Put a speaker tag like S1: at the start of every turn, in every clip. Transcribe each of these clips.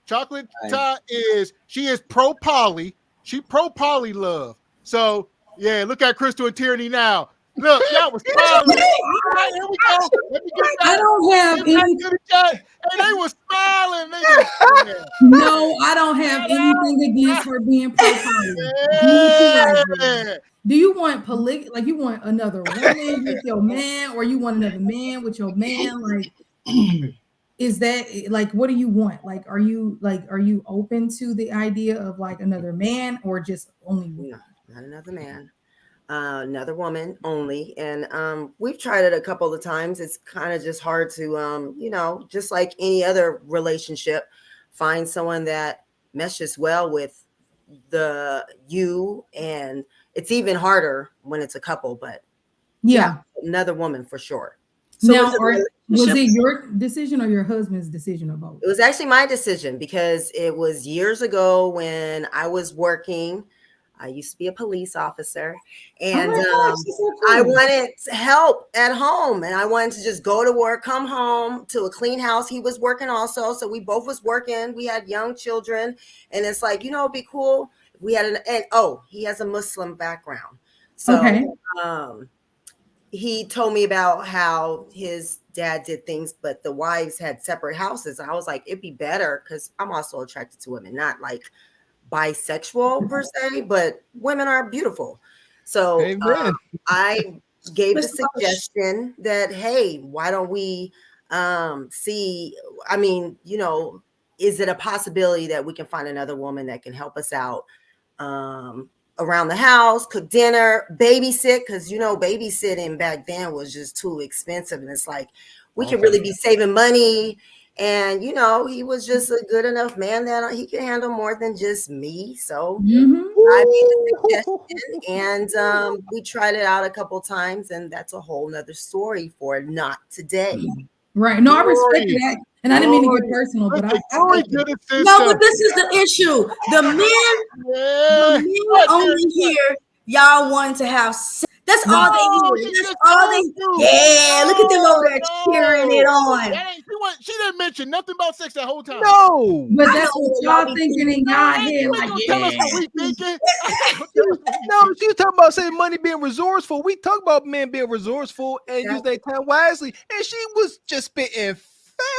S1: Chocolate Thai she is pro poly. She pro poly love. So yeah, look at Crystal and Tyranny now. Look, y'all was smiling. All right, here we go. Let me get that.
S2: I don't have any.
S1: And they were smiling.
S2: No, I don't have anything against her being pro-poly.
S1: Yeah.
S2: Do you want like you want another woman with your man, or you want another man with your man? Like, is that like, what do you want? Like, are you open to the idea of like another man, or just only one?
S3: No, not another man. Another woman only. And we've tried it a couple of times. It's kind of just hard to just like any other relationship, find someone that meshes well with you, and it's even harder when it's a couple. But yeah, another woman for sure.
S2: So now, was it your decision or your husband's decision, or both?
S3: It was actually my decision, because it was years ago when I was working. I used to be a police officer, and I wanted help at home, and I wanted to just go to work, come home to a clean house. He was working also, so we both was working. We had young children, and it's like, it'd be cool if we had he has a Muslim background, so he told me about how his dad did things, but the wives had separate houses. I was like, it'd be better, because I'm also attracted to women, not like bisexual per se, but women are beautiful. So I gave the suggestion that, hey, why don't we see, is it a possibility that we can find another woman that can help us out around the house, cook dinner, babysit, because babysitting back then was just too expensive, and it's like we could really be saving money. And he was just a good enough man that he could handle more than just me. So I made a suggestion, and we tried it out a couple times, and that's a whole nother story for not today.
S2: Right? No, I respect that, and I didn't mean to get personal, but
S4: but this is the issue. The men only hear y'all wanting to have sex. That's all they hear. That's all they do. Yeah, look at them over there cheering it on.
S1: She didn't mention nothing about sex that whole time.
S2: No, but that's what y'all thinking in y'all head. Like,
S1: tell us what we thinking.
S5: No, she was talking about saying money being resourceful. We talk about men being resourceful and use their time wisely, and she was just spitting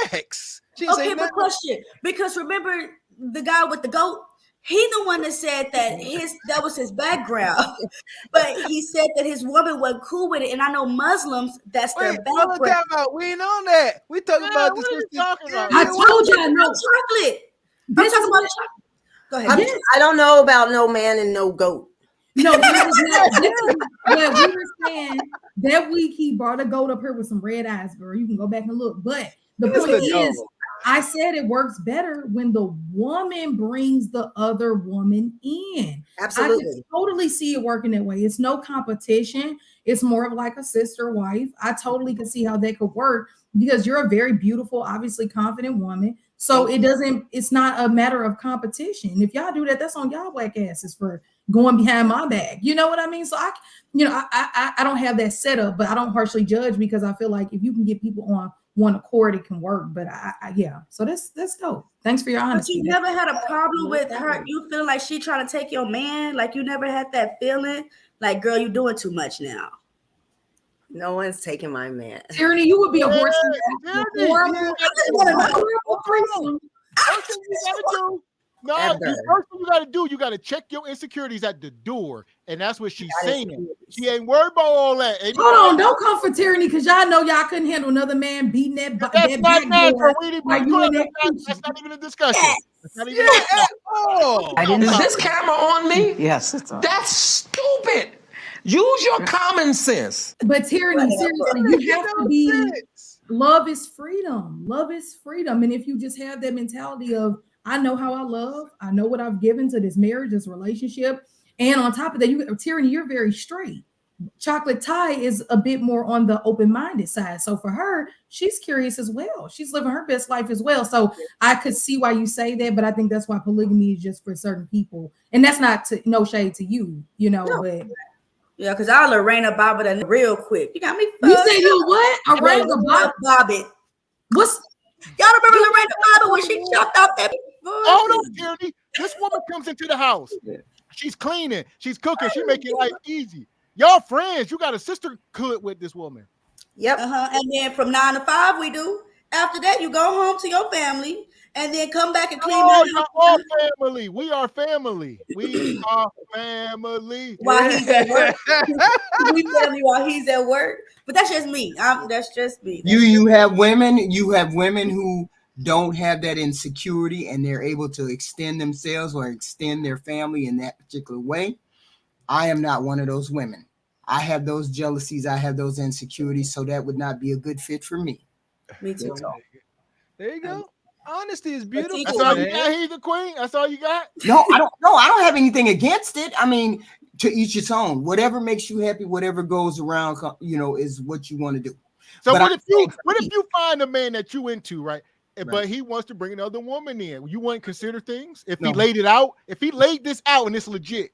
S5: facts.
S4: Okay, but question, because remember the guy with the goat? He the one that said that was his background, but he said that his woman wasn't cool with it. And I know Muslims, that's their background.
S5: We ain't on that. We talking about this.
S2: I told you, no
S4: chocolate. I'm talking about chocolate. Go ahead.
S3: I don't know about no man and no goat.
S2: No, we were saying that week he brought a goat up here with some red eyes, girl. You can go back and look. But the point is, I said it works better when the woman brings the other woman in.
S3: Absolutely.
S2: I can totally see it working that way. It's no competition. It's more of like a sister wife. I totally can see how that could work, because you're a very beautiful, obviously confident woman. So it's not a matter of competition. If y'all do that, that's on y'all whack asses for going behind my back. You know what I mean? So I don't have that setup, but I don't harshly judge, because I feel like if you can get people on one accord, it can work. But so that's dope. Thanks for your honesty.
S4: But you never had a problem with her, you feel like she trying to take your man? Like, you never had that feeling like, girl, you doing too much now?
S3: No one's taking my man.
S2: Tyranny, you would be a horse.
S1: No, the first thing you got to do, you got to check your insecurities at the door. And that's what she's saying. She ain't worried about all that.
S2: Hold on, don't come for Tyranny, because y'all know y'all couldn't handle another man beating that back door.
S1: That's not even a discussion. That's not even
S6: Is this camera on me?
S7: Yes, it's on.
S6: That's stupid. Use your common sense.
S2: But Tyranny, seriously, you have to be. Love is freedom. Love is freedom. And if you just have that mentality of, I know how I love, I know what I've given to this marriage, this relationship, and on top of that, Tyranny, you're very straight. Chocolate Thai is a bit more on the open-minded side. So for her, she's curious as well. She's living her best life as well. So I could see why you say that, but I think that's why polygamy is just for certain people. And that's not no shade to you, but
S4: yeah, because I'll Lorena Bobbitt real quick. You got me.
S2: You say you what? Lorena
S4: Bobbitt.
S2: What's
S4: y'all remember Lorena Bobbitt when she chopped off that
S1: Hold on, Tierney. This woman comes into the house. She's cleaning. She's cooking. She making life easy. Y'all friends. You got a sisterhood with this woman.
S3: Yep.
S4: And then from 9 to 5 we do. After that, you go home to your family and then come back and clean
S1: Oh,
S4: the house.
S1: you're all family. We are family. We are family.
S4: While he's at work. We family while he's at work. But that's just me. That's just me.
S7: You have women who don't have that insecurity and they're able to extend themselves or extend their family in that particular way. I am not one of those women. I have those jealousies. I have those insecurities. So that would not be a good fit for me.
S4: Me too.
S5: There you go. Honesty is beautiful.
S1: That's all you got, he's the queen. That's all you got.
S7: No, I don't have anything against it. I mean, to each its own. Whatever makes you happy, whatever goes around, is what you want to do.
S1: So what if you find a man that you into, right? But he wants to bring another woman in. You wouldn't consider things if he laid it out. If he laid this out and it's legit.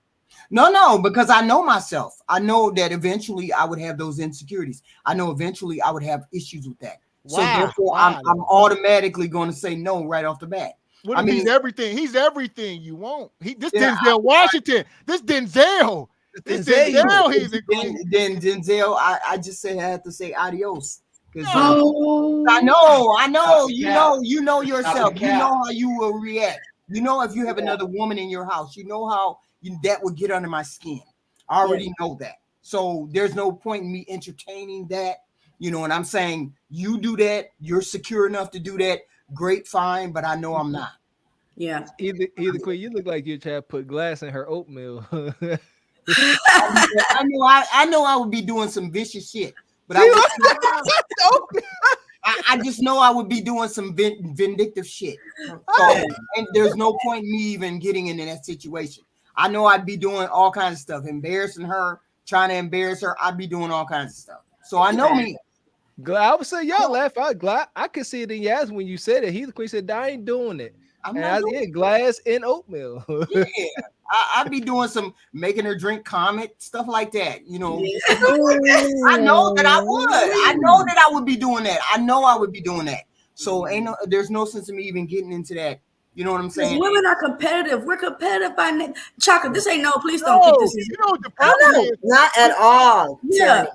S7: No, because I know myself. I know that eventually I would have those insecurities. I know eventually I would have issues with that. So therefore, I'm automatically going to say no right off the bat.
S1: What if he's everything? He's everything you want. Denzel Washington. This Denzel. He's a queen.
S7: Then Denzel, I just say I have to say adios. I know, you know yourself. You know how you will react. You know if you have another woman in your house, you know how that would get under my skin. I already know that. So there's no point in me entertaining that. And I'm saying you do that, you're secure enough to do that, great, fine, but I know I'm not.
S4: Yeah.
S5: Either queen, you look like you're trying to put glass in her oatmeal.
S7: I know I would be doing some vicious shit, but I just know I would be doing some vindictive shit. So, and there's no point in me even getting into that situation. I know I'd be doing all kinds of stuff, embarrassing her, trying to embarrass her. I'd be doing all kinds of stuff. So I know me.
S5: I would say y'all laugh out. I could see it in your eyes when you said it. He the queen said, I ain't doing it. Glass and oatmeal.
S7: Yeah. I'd be doing some making her drink Comet, stuff like that. I know that I would. I know that I would be doing that. I know I would be doing that. So there's no sense in me even getting into that. You know what I'm saying?
S4: Women are competitive. We're competitive by Chocolate. This ain't please don't keep this.
S1: You know what the problem is?
S3: Not at all.
S4: Yeah.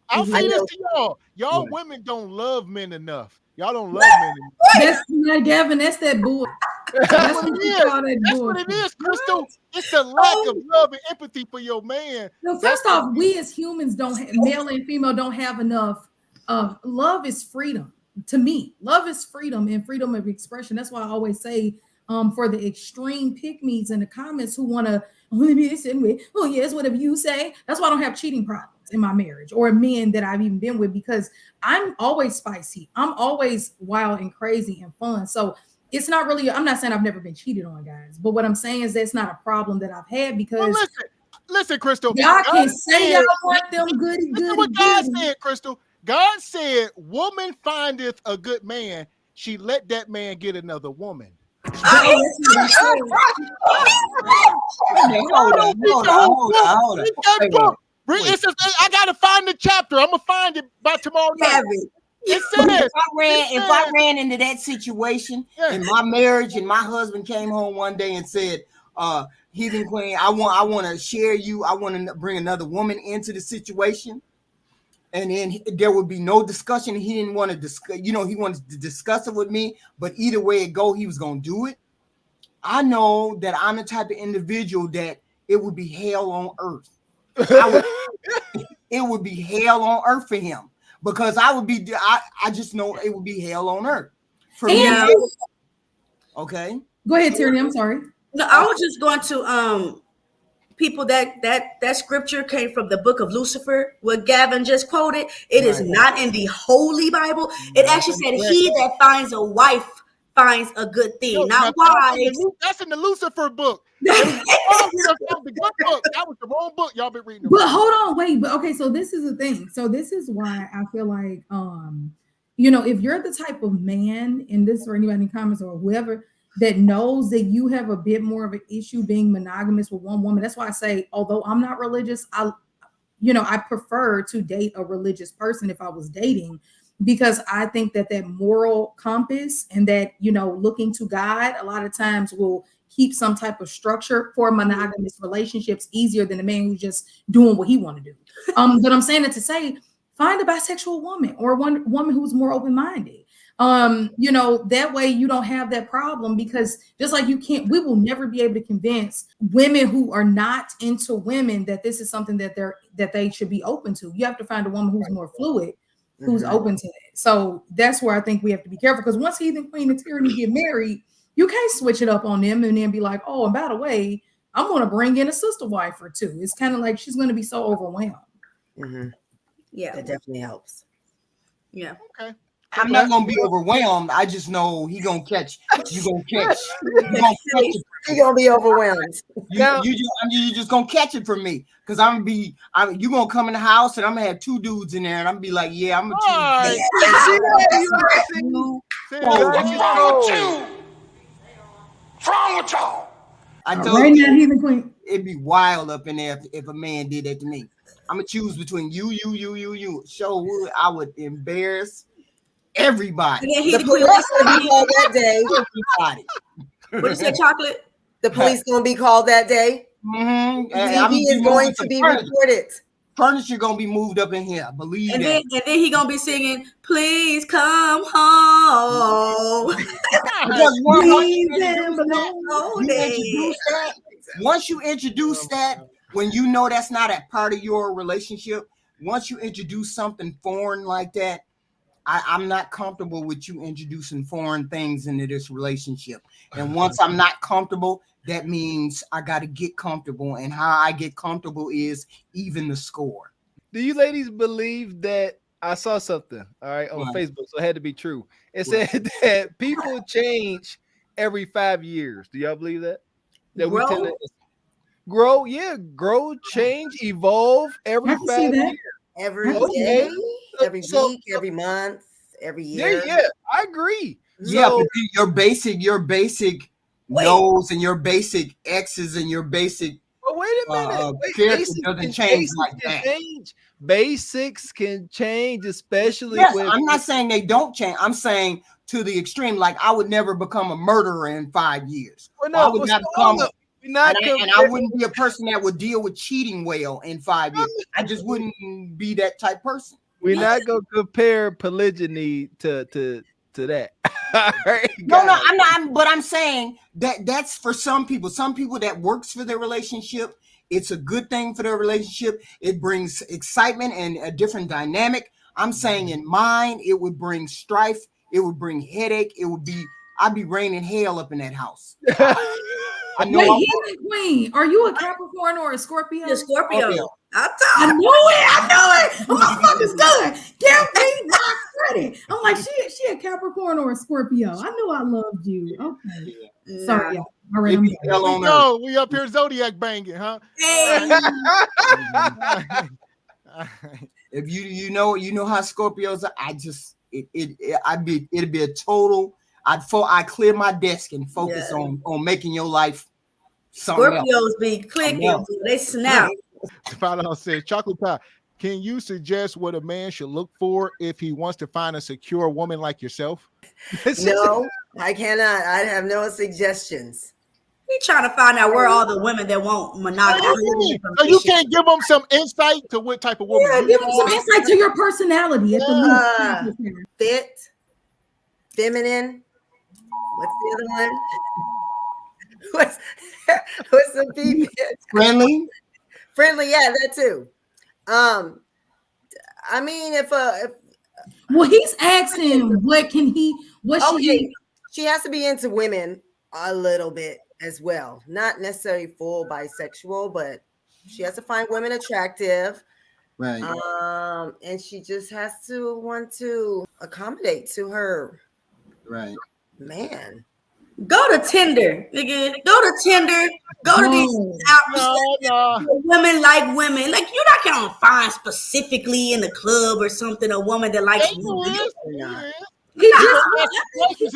S1: I'll say this to y'all. Y'all women don't love men enough. Y'all don't love men enough.
S2: That's not Gavin. That's that bull.
S1: That's what it is. That's what it is, Crystal. It's the lack of love and empathy for your man.
S2: No, first off, we as humans male and female don't have enough. Love is freedom. To me, love is freedom and freedom of expression. That's why I always say, for the extreme pick-me's in the comments who want to, oh yes, whatever you say. That's why I don't have cheating problems in my marriage or men that I've even been with, because I'm always spicy. I'm always wild and crazy and fun. So it's not really, I'm not saying I've never been cheated on, guys, but what I'm saying is that's not a problem that I've had, because
S1: listen, Crystal.
S2: y'all can say y'all want them goody.
S1: What God said, Crystal. God said, woman findeth a good man. She let that man get another woman.
S7: Hold on.
S1: I gotta find the chapter. I'm gonna find it by tomorrow night. It says
S7: if I ran into that situation in my marriage and my husband came home one day and said, Heathen Queen, I want to share you. I want to bring another woman into the situation. And then there would be no discussion. He didn't want to discuss, he wanted to discuss it with me, but either way it go, he was going to do it. I know that I'm the type of individual that it would be hell on earth. It would be hell on earth for him, because I just know it would be hell on earth for me. Okay.
S2: Go ahead, Tierney. I'm sorry.
S4: No, I was just going to people that scripture came from the book of Lucifer, what Gavin just quoted. It is not in the Holy Bible. It actually said, he that finds a wife finds a good thing. Not wives.
S1: That's in the Lucifer book. The good book. That was the wrong book. Y'all been reading.
S2: But hold on, wait. But okay, so this is the thing. So this is why I feel like, if you're the type of man in this, or anybody in the comments or whoever that knows that you have a bit more of an issue being monogamous with one woman. That's why I say, although I'm not religious, I prefer to date a religious person if I was dating. because I think that moral compass and that, looking to God a lot of times will keep some type of structure for monogamous relationships easier than a man who's just doing what he want to do. But I'm saying it to say, find a bisexual woman or one woman who's more open-minded. That way you don't have that problem, because just like we will never be able to convince women who are not into women that this is something that they should be open to. You have to find a woman who's more fluid, who's open to it. So that's where I think we have to be careful, because once Heathen Queen and Tyranny get married, you can't switch it up on them and then be like, oh, and by the way, I'm going to bring in a sister wife or two. It's kind of like she's going to be so overwhelmed.
S3: Yeah, it definitely helps.
S4: Yeah.
S1: Okay.
S7: I'm not gonna be overwhelmed. I just know he gonna catch. You gonna catch.
S3: He gonna be overwhelmed.
S7: You just gonna catch it from me, because you gonna come in the house and I'm gonna have two dudes in there and I'm gonna be like, yeah, I'm gonna choose.
S6: What's wrong with y'all?
S7: I told
S2: right now,
S7: you,
S2: Heathen Queen.
S7: it'd be wild up in there if a man did that to me. I'm gonna choose between you. I would embarrass everybody.
S3: The police gonna be called that day.
S7: Everybody.
S4: What you say, Chocolate?
S3: The police gonna be called that day. TV is going to be reported.
S7: Furniture gonna be moved up in here. Believe
S4: and
S7: that.
S4: Then he gonna be singing, "Please come home."
S7: Once you introduce that, when you know that's not a part of your relationship, once you introduce something foreign like that, I'm not comfortable with you introducing foreign things into this relationship. And once I'm not comfortable, that means I got to get comfortable. And how I get comfortable is even the score.
S5: Do you ladies believe that I saw something, all right, on Facebook, so it had to be true. It said that people change every 5 years. Do y'all believe that? That we tend to grow, change, evolve every 5 years.
S3: Every day, every week, every month, every year.
S5: Yeah, I agree.
S7: Yeah, but your basic no's and your basic X's and your basic
S5: wait a minute.
S7: Character doesn't change like that.
S5: Basics can change, especially with.
S7: I'm not saying they don't change. I'm saying to the extreme. Like I would never become a murderer in 5 years. I would not become. And I wouldn't be a person that would deal with cheating well in 5 years. I just wouldn't be that type person.
S5: We're not gonna compare polygyny to that. Right,
S7: no, I'm not. But I'm saying that's for some people. Some people that works for their relationship. It's a good thing for their relationship. It brings excitement and a different dynamic. I'm saying in mine, it would bring strife. It would bring headache. I'd be raining hell up in that house.
S2: I know. Wait, Heathen Queen, are you a Capricorn or a Scorpio?
S4: A Scorpio.
S2: I know it. Oh, my fucking good. Guaranteed my credit. I'm like, she a Capricorn or a Scorpio. I knew I loved you. Okay. Yeah. Sorry, y'all. All right,
S1: we up here Zodiac banging, huh?
S4: Hey.
S7: If you know how Scorpios are, it'd be a total. I'd clear my desk and focus on making your life something
S4: Scorpios
S7: else.
S4: be clicking, they snap.
S1: Follow says, Chocolate Pie, can you suggest what a man should look for if he wants to find a secure woman like yourself?
S3: No, I cannot. I have no suggestions.
S4: We trying to find out where all the women that want monogamy.
S1: So you can't give them some insight to what type of woman.
S2: Yeah, give them some insight to your personality at the least.
S3: Fit, feminine. What's the other one? What's the female? Friendly, yeah, that too. I mean, if
S2: well, he's asking
S3: she has to be into women a little bit as well, not necessarily full bisexual, but she has to find women attractive,
S7: right?
S3: And she just has to want to accommodate to her,
S7: right?
S3: Man,
S4: go to Tinder, nigga. Go to Tinder. Go to these outlets. Women like women. Like you're not gonna find specifically in the club or something a woman that likes women.
S1: He's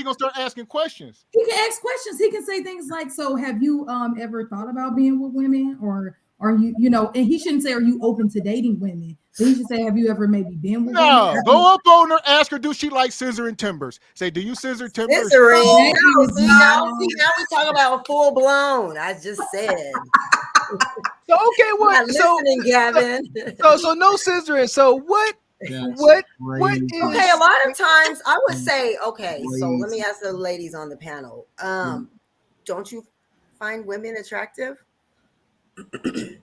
S1: gonna start asking questions.
S2: He can ask questions. He can say things like, "So, have you ever thought about being with women, or are you, and he shouldn't say, "Are you open to dating women?" He should say, have you ever maybe been with
S1: No,
S2: women?
S1: go up on her, ask her, do she like scissoring timbers? Say, do you scissor timbers?
S3: Scissoring.
S2: No,
S3: Now we talk about full blown. I just said.
S5: So okay, what?
S3: Listening, Gavin.
S5: So no scissoring. So what is
S3: okay? A lot of times I would say, okay, so let me ask the ladies on the panel. Don't you find women attractive?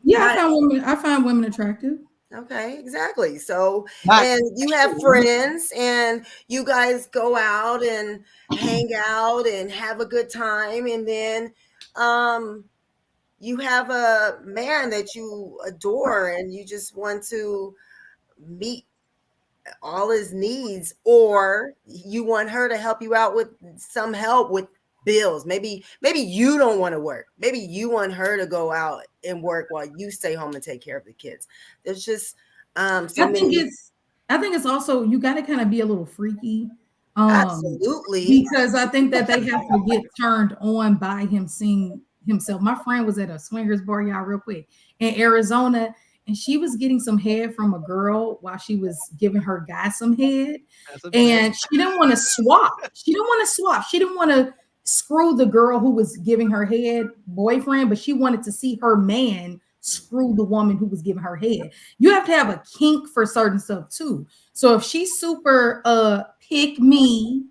S2: Yeah, I find women attractive.
S3: Okay, exactly. So, and you have friends and you guys go out and hang out and have a good time, and then you have a man that you adore and you just want to meet all his needs, or you want her to help you out with some help with bills. Maybe you don't want to work. Maybe you want her to go out and work while you stay home and take care of the kids. There's just I think
S2: it's also, you got to kind of be a little freaky.
S3: Absolutely.
S2: Because I think that they have to get turned on by him seeing himself. My friend was at a swingers bar, y'all, real quick, in Arizona, and she was getting some head from a girl while she was giving her guy some head. And she didn't want to swap. She didn't want to screw the girl who was giving her head boyfriend, but she wanted to see her man screw the woman who was giving her head. You have to have a kink for certain stuff too. So if she's super pick me,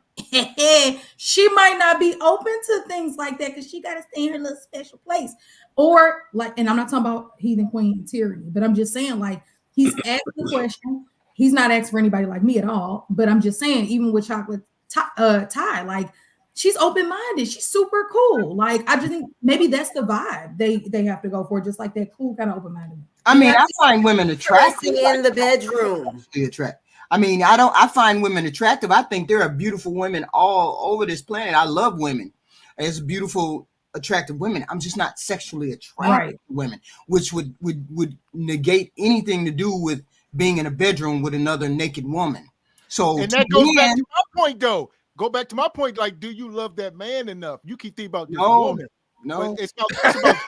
S2: she might not be open to things like that because she got to stay in her little special place. Or like, and I'm not talking about Heathen Queen tyranny, but I'm just saying, like, he's asked the question. He's not asked for anybody like me at all, but I'm just saying, even with Chocolate Ty, like, she's open-minded. She's super cool. Like, I just think maybe that's the vibe they have to go for, just like that cool kind of open-minded.
S7: I mean, I find women attractive
S3: in the bedroom.
S7: I find women attractive. I think there are beautiful women all over this planet. I love women. There's beautiful, attractive women. I'm just not sexually attracted to women, which would negate anything to do with being in a bedroom with another naked woman. So,
S1: and that goes back to my point, though. Go back to my point. Like, do you love that man enough? You keep thinking about this woman.
S7: No,
S1: it's about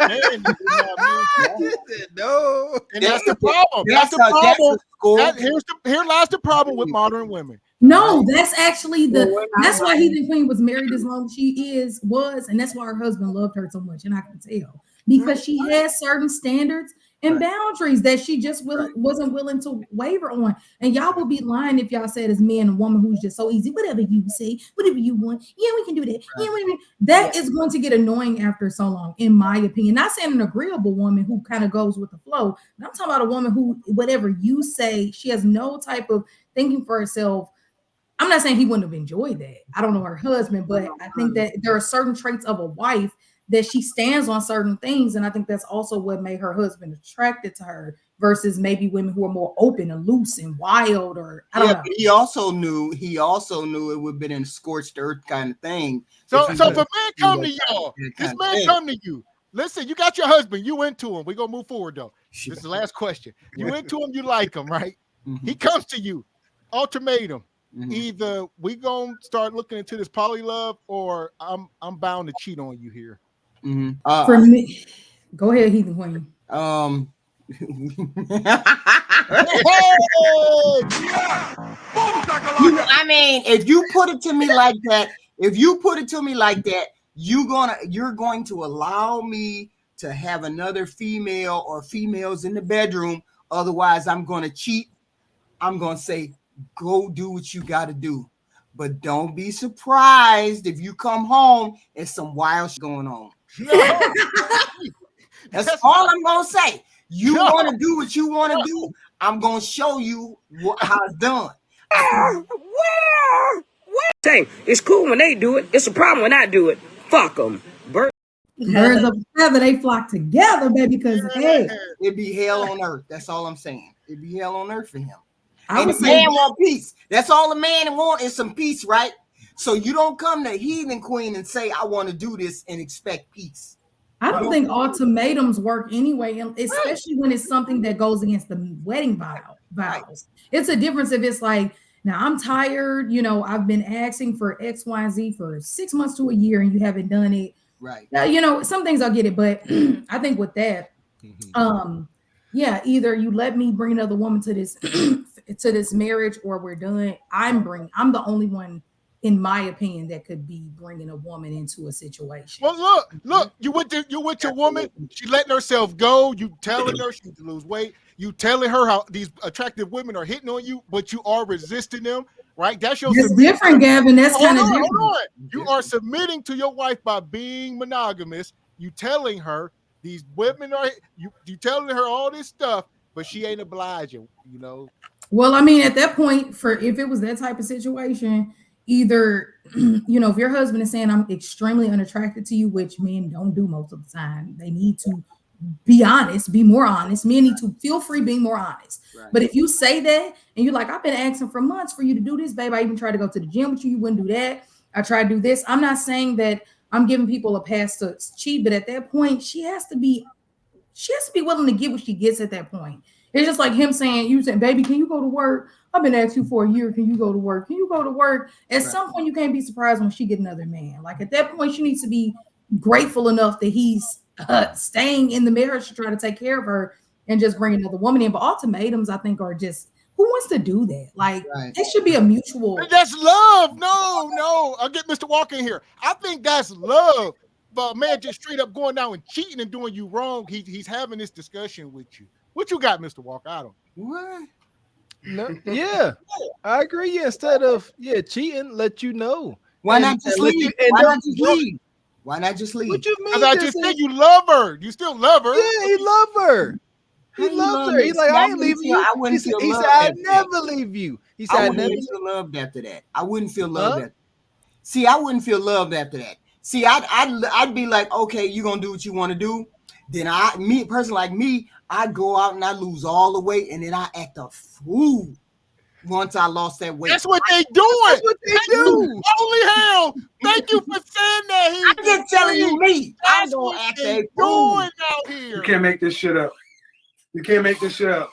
S1: man. You know what I mean?
S5: No,
S1: and that's the problem. That's the problem. Here lies the problem with modern women.
S2: No, that's actually that's why Heathen Queen was married as long as she was, and that's why her husband loved her so much, and I can tell because she has certain standards and boundaries that she just wasn't willing to waver on. And y'all will be lying if y'all said as man and woman who's just so easy, whatever you say, whatever you want, yeah, we can do that. Yeah, that is going to get annoying after so long, in my opinion. Not saying an agreeable woman who kind of goes with the flow, but I'm talking about a woman who, whatever you say, she has no type of thinking for herself. I'm not saying he wouldn't have enjoyed that. I don't know her husband, but I think that there are certain traits of a wife that she stands on certain things. And I think that's also what made her husband attracted to her versus maybe women who are more open and loose and wild, or I don't know.
S7: But he also knew it would have been a scorched earth kind of thing.
S1: So if a man come to y'all, this man come to you. Listen, you got your husband, you went to him. We're gonna move forward though. This is the last question. You went to him, you like him, right? He comes to you, ultimatum. Either we gonna start looking into this poly love, or I'm bound to cheat on you here.
S2: For me, go ahead, Heathen Queen.
S7: I mean, if you put it to me like that, you're going to allow me to have another female or females in the bedroom. Otherwise, I'm going to cheat. I'm going to say, go do what you got to do. But don't be surprised if you come home and some wild shit going on. That's all I'm going to say. You want to do what you want to do. I'm going to show you how it's done.
S6: Where? Say, it's cool when they do it. It's a problem when I do it. Fuck them.
S2: Birds of a feather, they flock together, baby, because, hey.
S7: It'd be hell on earth. That's all I'm saying. It'd be hell on earth for him. And the man want peace. That's all the man want is some peace, right? So you don't come to Heathen Queen and say, I want to do this and expect peace.
S2: I don't think ultimatums work anyway, especially when it's something that goes against the wedding vows. Right. It's a difference if it's like, now I'm tired, I've been asking for X, Y, and Z for 6 months to a year and you haven't done it.
S7: Right.
S2: Some things I'll get it, but I think with that, Yeah, either you let me bring another woman to this to this marriage, or we're done. I'm the only one, in my opinion, that could be bringing a woman into a situation.
S1: Well, look, you with your woman. She letting herself go. You telling her she needs to lose weight. You telling her how these attractive women are hitting on you, but you are resisting them. Right? That's your.
S2: It's different, Gavin. That's kind of different.
S1: Hold on. You are submitting to your wife by being monogamous. You telling her these women are you telling her all this stuff, but she ain't obliging. You know.
S2: Well, I mean, at that point, if it was that type of situation, either if your husband is saying I'm extremely unattracted to you, which men don't do most of the time, they need to be honest, be more honest. Men need to feel free being more honest. Right. But if you say that and you're like, I've been asking for months for you to do this, babe. I even tried to go to the gym with you. You wouldn't do that. I tried to do this. I'm not saying that I'm giving people a pass to cheat, but at that point, she has to be willing to get what she gets at that point. It's just like him saying, you said, baby, can you go to work? I've been asking you for a year. Can you go to work? Can you go to work? At some point, you can't be surprised when she get another man. Like at that point, she needs to be grateful enough that he's staying in the marriage to try to take care of her and just bring another woman in. But ultimatums, I think, are just, who wants to do that? Like it should be a mutual.
S1: That's love. No. I'll get Mr. Walker in here. I think that's love. But a man just straight up going down and cheating and doing you wrong. He's having this discussion with you. What you got, Mr. Walker? I don't.
S5: What? No, yeah, I agree. Yeah, instead of cheating, let you know.
S7: Why not just leave? Why not just leave? Why not just leave?
S5: What you mean?
S1: Because I just said you love her. You still love her.
S5: Yeah, he love her. He loves her. He's like, I ain't leaving you. He said, I'd never leave you. He said, I never
S7: feel loved after that. I wouldn't feel loved. See, I wouldn't feel loved after that. See, I'd be like, okay, you're gonna do what you want to do. Then a person like me, I'd go out and I lose all the weight, and then I act a fool once I lost that weight.
S1: That's what they doing. That's what they do. Holy hell! Thank you for saying that.
S7: I'm just telling you, me. I'm gonna act a fool
S1: out here.
S8: You can't make this shit up. You can't make this shit up.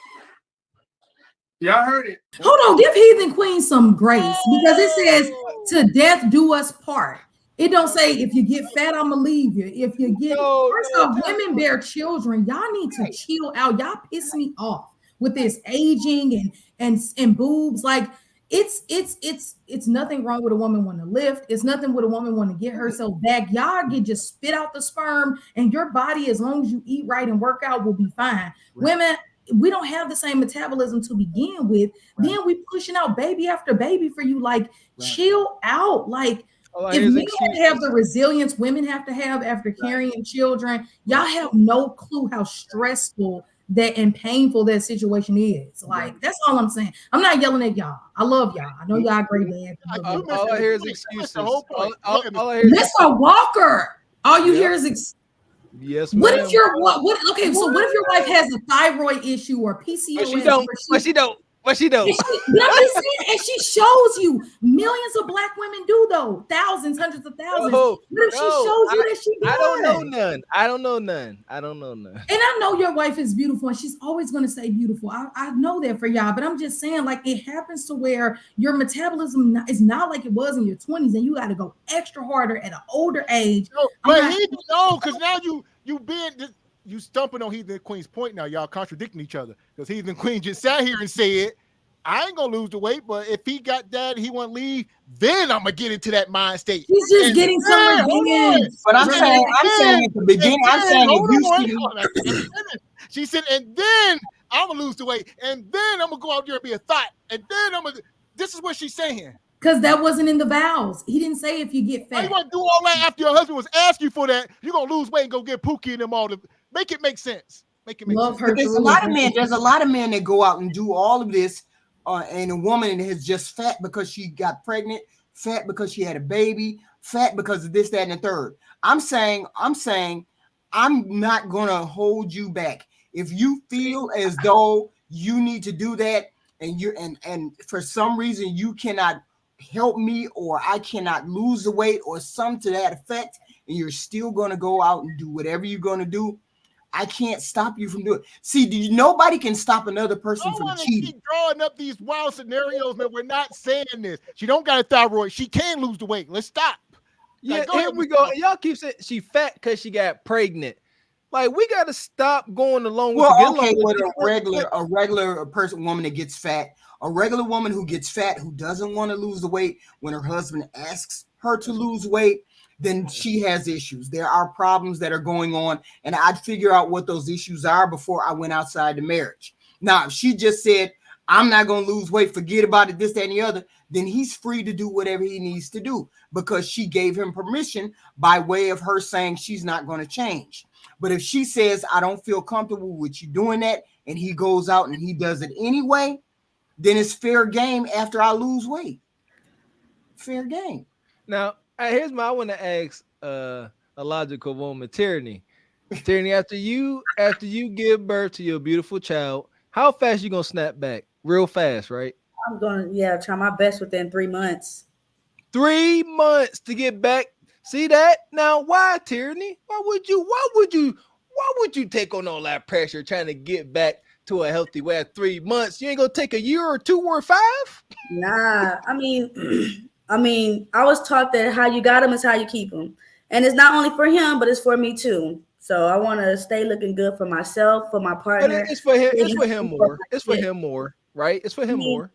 S8: Y'all heard it.
S2: Hold on, give Heathen Queen some grace, because it says to death do us part. It don't say if you get fat, I'm gonna leave you. If you get first off, women bear children. Y'all need to chill out. Y'all piss me off with this aging and boobs. Like it's nothing wrong with a woman wanting to lift. It's nothing with a woman wanting to get herself back. Y'all can just spit out the sperm, and your body, as long as you eat right and work out, will be fine. Right. Women, we don't have the same metabolism to begin with. Right. Then we pushing out baby after baby for you. Like, chill out. Like, if men have the resilience women have to have after carrying children, y'all have no clue how stressful that and painful that situation is. Like, that's all I'm saying. I'm not yelling at y'all. I love y'all. I know y'all great dad.
S5: All I hear is excuses.
S2: Mr. Walker, all you hear is
S5: yes.
S2: What if your okay? So what if your wife has a thyroid issue or PCOS?
S5: But she don't. But she don't.
S2: But I'm just saying, and she shows you. Millions of black women do though. Thousands, hundreds of thousands. What if she shows you that she does?
S5: I don't know none.
S2: And I know your wife is beautiful, and she's always going to say beautiful. I know that for y'all, but I'm just saying, like, it happens to where your metabolism is not like it was in your 20s, and you got to go extra harder at an older age.
S1: Because now you stumping on Heathen Queen's point now. Y'all contradicting each other, because Heathen Queen just sat here and said, I ain't gonna lose the weight, but if he got that, he won't leave, then I'm gonna get into that mind state.
S2: He's just getting some revenge.
S7: But I'm saying at the beginning,
S1: she said, and then I'm gonna lose the weight, and then I'm gonna go out there and be a thought, and then this is what she's saying.
S2: Because that wasn't in the vows. He didn't say if you get fat.
S1: You want to do all that after your husband was asking you for that? You're gonna lose weight and go get Pookie and them all. Make it make sense.
S7: There's a lot of men that go out and do all of this, and a woman is just fat because she got pregnant, fat because she had a baby, fat because of this, that, and the third. I'm saying, I'm not gonna hold you back. If you feel as though you need to do that, and for some reason you cannot help me, or I cannot lose the weight, or some to that effect, and you're still gonna go out and do whatever you're gonna do, I can't stop you from doing it. See, nobody can stop another person from cheating.
S1: Keep drawing up these wild scenarios, man. We're not saying this. She don't got a thyroid. She can lose the weight. Let's stop.
S5: Yeah, here we go. Y'all keep saying she fat because she got pregnant. Like we got to stop going along with.
S7: Well, okay, with a regular woman that gets fat, a regular woman who gets fat, who doesn't want to lose the weight, when her husband asks her to lose weight, then she has issues. There are problems that are going on, and I'd figure out what those issues are before I went outside the marriage. Now, if she just said, I'm not going to lose weight, forget about it, this, that, and the other, then he's free to do whatever he needs to do because she gave him permission by way of her saying she's not going to change. But if she says, I don't feel comfortable with you doing that, and he goes out and he does it anyway, then it's fair game after I lose weight. Fair game.
S5: Now, here's I want to ask a logical woman, Tyranny. Tyranny, after you give birth to your beautiful child, how fast you gonna snap back? Real fast, right?
S4: I'm gonna try my best within 3 months.
S5: 3 months to get back. See that? Now, why, Tyranny? Why would you take on all that pressure trying to get back to a healthy way at 3 months? You ain't gonna take a year or 2 or 5?
S4: Nah, I mean, I was taught that how you got them is how you keep them, and it's not only for him, but it's for me too. So I want to stay looking good for myself, for my partner.
S5: But it's for him. It's for him more. It's for him more, right? It's for him more.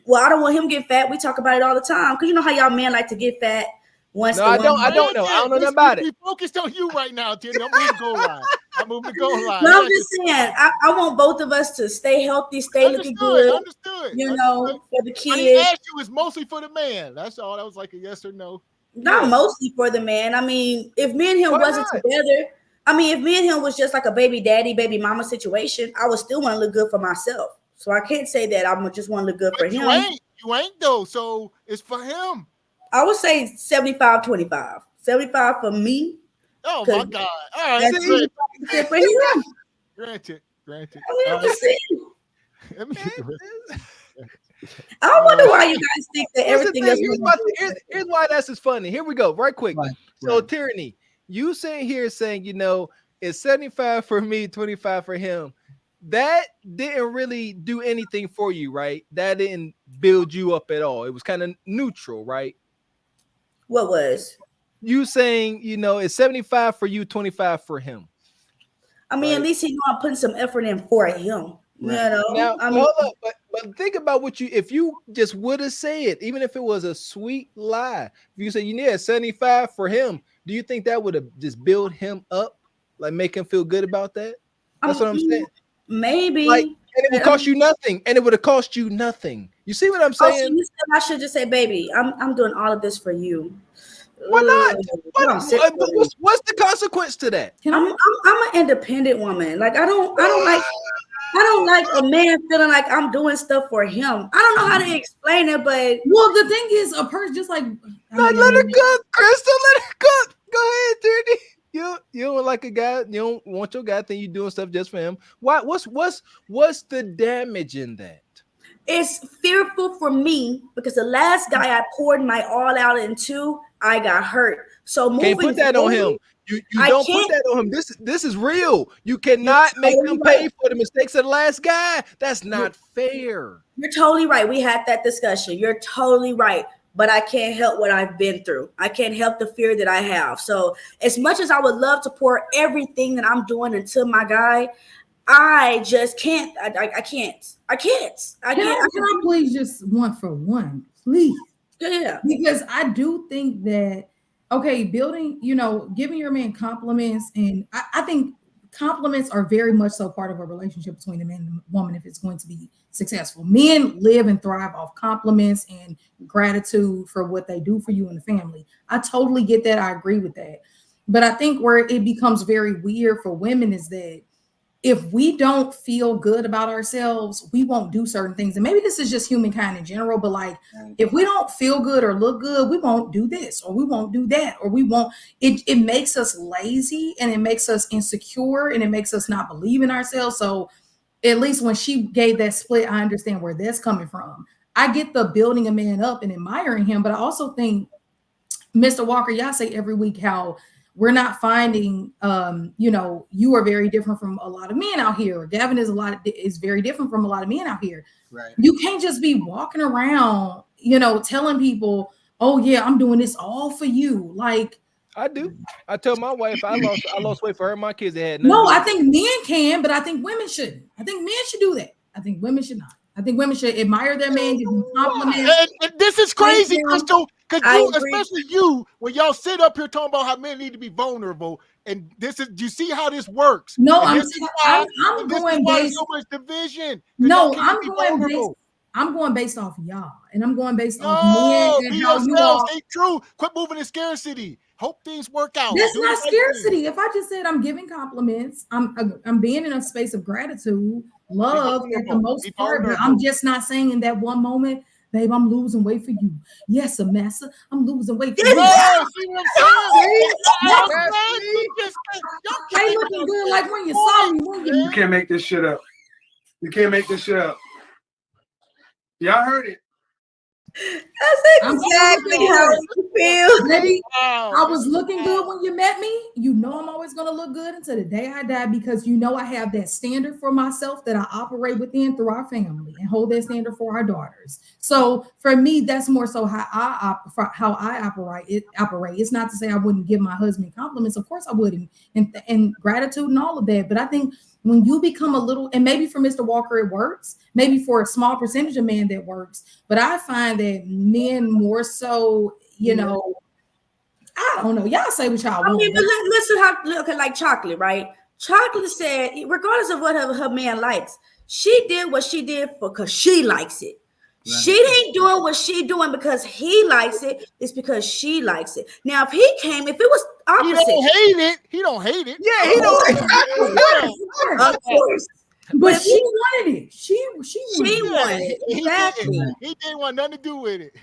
S4: Well, I don't want him to get fat. We talk about it all the time because you know how y'all men like to get fat.
S5: I don't know. I don't know nothing about it.
S1: We focused on you right now, Jenny. I'm moving to go live.
S4: No, I'm just saying. I want both of us to stay healthy, stay looking good.
S1: Understood.
S4: You know, for the kids.
S1: I didn't ask you. It's mostly for the man. That's all. That was like a yes or no.
S4: Not mostly for the man. I mean, if me and him wasn't together, if me and him was just like a baby daddy, baby mama situation, I would still want to look good for myself. So I can't say that I'm just want to look good for him.
S1: You ain't though. So it's for him.
S4: I would say 75-25. 75 for me.
S1: Oh my God. All right.
S4: For him.
S1: Granted.
S4: I wonder why you guys think that everything is.
S5: Here's why that's as funny. Here we go, right quick. Right. So, Tyranny, you sitting here saying, it's 75 for me, 25 for him. That didn't really do anything for you, right? That didn't build you up at all. It was kind of neutral, right?
S4: What was?
S5: You saying, it's 75 for you, 25 for him.
S4: At least he know I'm putting some effort in for him. Right.
S5: Now, hold up, but think about if you just would have said, even if it was a sweet lie, if you say you need 75 for him, do you think that would have just built him up, like make him feel good about that? That's what I'm saying.
S4: Maybe.
S5: And it would cost you nothing. And it would have cost you nothing. You see what I'm saying?
S4: So you said I should just say, baby, I'm doing all of this for you.
S5: Why not? What's the consequence to that?
S4: I'm an independent woman. Like I don't like a man feeling like I'm doing stuff for him. I don't know how to explain it, but
S2: the thing is, a person just like
S5: let her cook, Crystal. Let her cook. Go ahead, Dirty. You don't like a guy. You don't want your guy think you doing stuff just for him. Why? What's the damage in that?
S4: It's fearful for me because the last guy I poured my all out into, I got hurt. So
S5: can't put that on him. You don't put that on him. This is real. You cannot make him pay for the mistakes of the last guy. That's not fair.
S4: You're totally right. We had that discussion. You're totally right. But I can't help what I've been through. I can't help the fear that I have. So as much as I would love to pour everything that I'm doing into my guy, I just can't. I can't. Can
S2: I please just 1 for 1, please?
S4: Yeah.
S2: Because I do think that, building, giving your man compliments, and I think compliments are very much so part of a relationship between a man and a woman if it's going to be successful. Men live and thrive off compliments and gratitude for what they do for you and the family. I totally get that. I agree with that. But I think where it becomes very weird for women is that if we don't feel good about ourselves, we won't do certain things. And maybe this is just humankind in general, but like if we don't feel good or look good, we won't do this or we won't do that or we won't. It makes us lazy and it makes us insecure and it makes us not believe in ourselves. So at least when she gave that split, I understand where that's coming from. I get the building a man up and admiring him, but I also think, Mr. Walker, y'all say every week how we're not finding, you are very different from a lot of men out here. Gavin is very different from a lot of men out here.
S7: Right.
S2: You can't just be walking around, telling people, oh yeah, I'm doing this all for you. Like
S5: I do. I tell my wife I lost weight for her. My kids had
S2: no. I think men can, but I think women shouldn't. I think men should do that. I think women should not. I think women should admire their man, give them compliments.
S1: And this is crazy, Crystal, because you, especially you, when y'all sit up here talking about how men need to be vulnerable, and this is, you see how this works?
S2: No,
S1: I'm
S2: going based
S1: so much division.
S2: No, I'm going based off y'all, and I'm going based off men and
S1: be
S2: how
S1: yourself.
S2: You all.
S1: Stay true. Quit moving in scarcity. Hope things work out.
S2: That's not scarcity. If I just said I'm giving compliments, I'm being in a space of gratitude, love at the most part. But I'm just not saying in that one moment, babe, I'm losing weight for you. Yes, Amasa, I'm losing weight for you.
S1: See what I'm saying?
S2: They looking good like when you saw me.
S8: You can't make this shit up. You can't make this shit up. Y'all heard it.
S4: That's exactly how you feel.
S2: Baby, I was looking good when you met me. You know I'm always going to look good until the day I die, because you know I have that standard for myself that I operate within through our family and hold that standard for our daughters. So for me, that's more so how I operate. It's not to say I wouldn't give my husband compliments. Of course I wouldn't, and gratitude and all of that. But I think when you become a little, and maybe for Mr. Walker it works, maybe for a small percentage of men that works, but I find that men more so, you know, I don't know. Y'all say what y'all want.
S4: I mean, but listen how look at like Chocolate, right? Chocolate said, regardless of what her man likes, she did what she did because she likes it. Right. She ain't doing what she doing because he likes it. It's because she likes it. Now, if it was opposite,
S1: he don't hate it.
S5: Yeah, he don't.
S4: Of course.
S2: But she wanted it. She
S4: wanted it. Exactly.
S1: He didn't want nothing to do with it.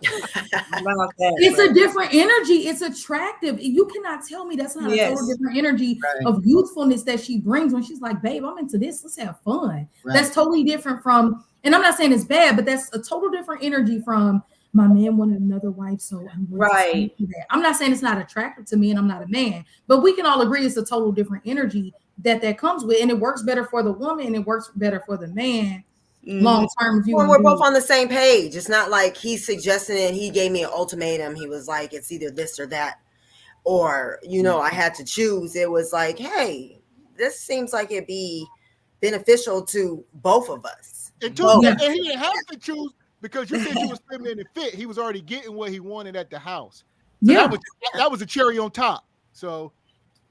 S2: It's a different energy. It's attractive. You cannot tell me that's not a total different energy of youthfulness that she brings when she's like, babe, I'm into this. Let's have fun. Right. That's totally different from, and I'm not saying it's bad, but that's a total different energy from my man wanted another wife. So I'm going to that. I'm not saying it's not attractive to me and I'm not a man, but we can all agree it's a total different energy that comes with, and it works better for the woman and it works better for the man. Long term view.
S3: Well, we're both on the same page. It's not like he's suggesting it. He gave me an ultimatum. He was like, it's either this or that, or I had to choose. It was like, hey, this seems like it'd be beneficial to both of us.
S1: And he didn't have to choose because you said you was feminine and fit. He was already getting what he wanted at the house. So that was a cherry on top. So,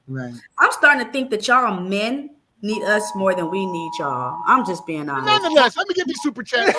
S4: I'm starting to think that y'all men need us more than we need y'all. I'm just being honest.
S1: Nonetheless, let me get these super chats.